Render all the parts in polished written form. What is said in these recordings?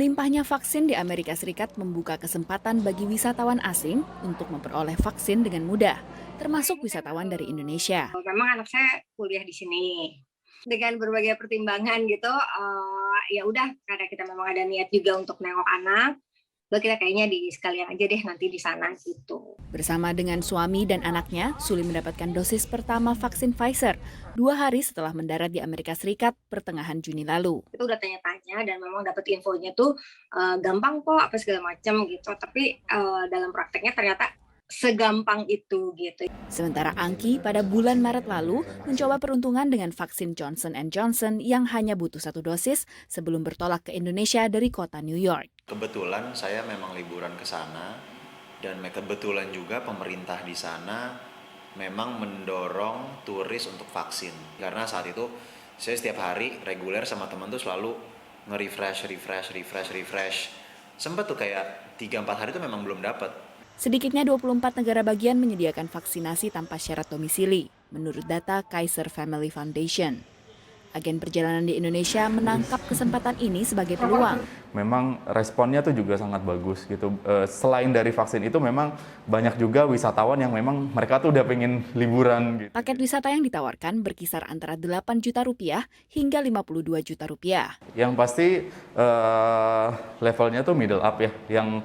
Melimpahnya vaksin di Amerika Serikat membuka kesempatan bagi wisatawan asing untuk memperoleh vaksin dengan mudah, termasuk wisatawan dari Indonesia. Memang anak saya kuliah di sini. Dengan berbagai pertimbangan gitu, ya udah karena kita memang ada niat juga untuk nengok anak, udah kita kayaknya sekalian aja deh nanti di sana gitu. Bersama dengan suami dan anaknya, Suli mendapatkan dosis pertama vaksin Pfizer 2 hari setelah mendarat di Amerika Serikat pertengahan Juni lalu. Itu udah tanya-tanya dan memang dapat infonya tuh gampang kok apa segala macam gitu. Tapi dalam prakteknya ternyata segampang itu gitu. Sementara Angki pada bulan Maret lalu mencoba peruntungan dengan vaksin Johnson Johnson yang hanya butuh 1 dosis sebelum bertolak ke Indonesia dari kota New York. Kebetulan saya memang liburan ke sana dan kebetulan juga pemerintah di sana memang mendorong turis untuk vaksin. Karena saat itu saya setiap hari reguler sama teman tuh selalu nge-refresh. Sempet tuh kayak 3-4 hari tuh memang belum dapat. Sedikitnya 24 negara bagian menyediakan vaksinasi tanpa syarat domisili, menurut data Kaiser Family Foundation. Agen perjalanan di Indonesia menangkap kesempatan ini sebagai peluang. Memang responnya tuh juga sangat bagus gitu. Selain dari vaksin itu memang banyak juga wisatawan yang memang mereka tuh udah pengen liburan gitu. Paket wisata yang ditawarkan berkisar antara 8 juta rupiah hingga 52 juta rupiah. Yang pasti levelnya tuh middle up ya, yang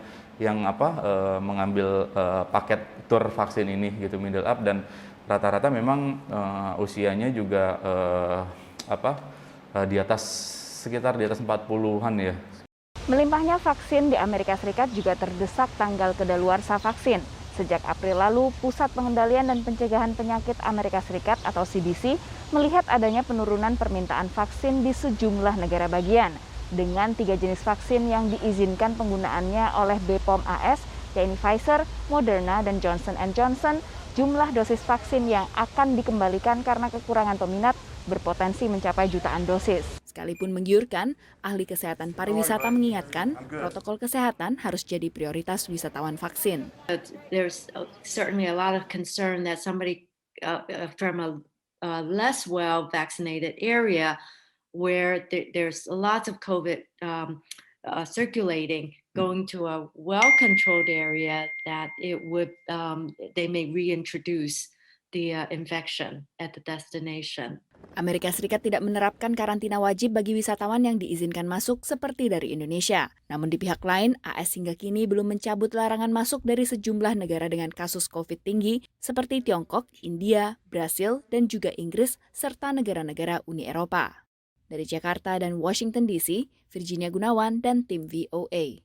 mengambil paket tur vaksin ini gitu, middle up, dan rata-rata memang usianya juga sekitar di atas 40-an ya. Melimpahnya vaksin di Amerika Serikat juga terdesak tanggal kedaluarsa vaksin. Sejak April lalu, Pusat Pengendalian dan Pencegahan Penyakit Amerika Serikat atau CDC melihat adanya penurunan permintaan vaksin di sejumlah negara bagian. Dengan 3 jenis vaksin yang diizinkan penggunaannya oleh BPOM AS, yaitu Pfizer, Moderna, dan Johnson Johnson, jumlah dosis vaksin yang akan dikembalikan karena kekurangan peminat berpotensi mencapai jutaan dosis. Sekalipun menggiurkan, ahli kesehatan pariwisata mengingatkan protokol kesehatan harus jadi prioritas wisatawan vaksin. There's certainly a lot of concern that somebody from a less well vaccinated area where there's lots of COVID circulating, going to a well-controlled area that they may reintroduce the infection at the destination. Amerika Serikat tidak menerapkan karantina wajib bagi wisatawan yang diizinkan masuk seperti dari Indonesia. Namun di pihak lain, AS hingga kini belum mencabut larangan masuk dari sejumlah negara dengan kasus COVID tinggi seperti Tiongkok, India, Brasil, dan juga Inggris, serta negara-negara Uni Eropa. Dari Jakarta dan Washington DC, Virginia Gunawan dan tim VOA.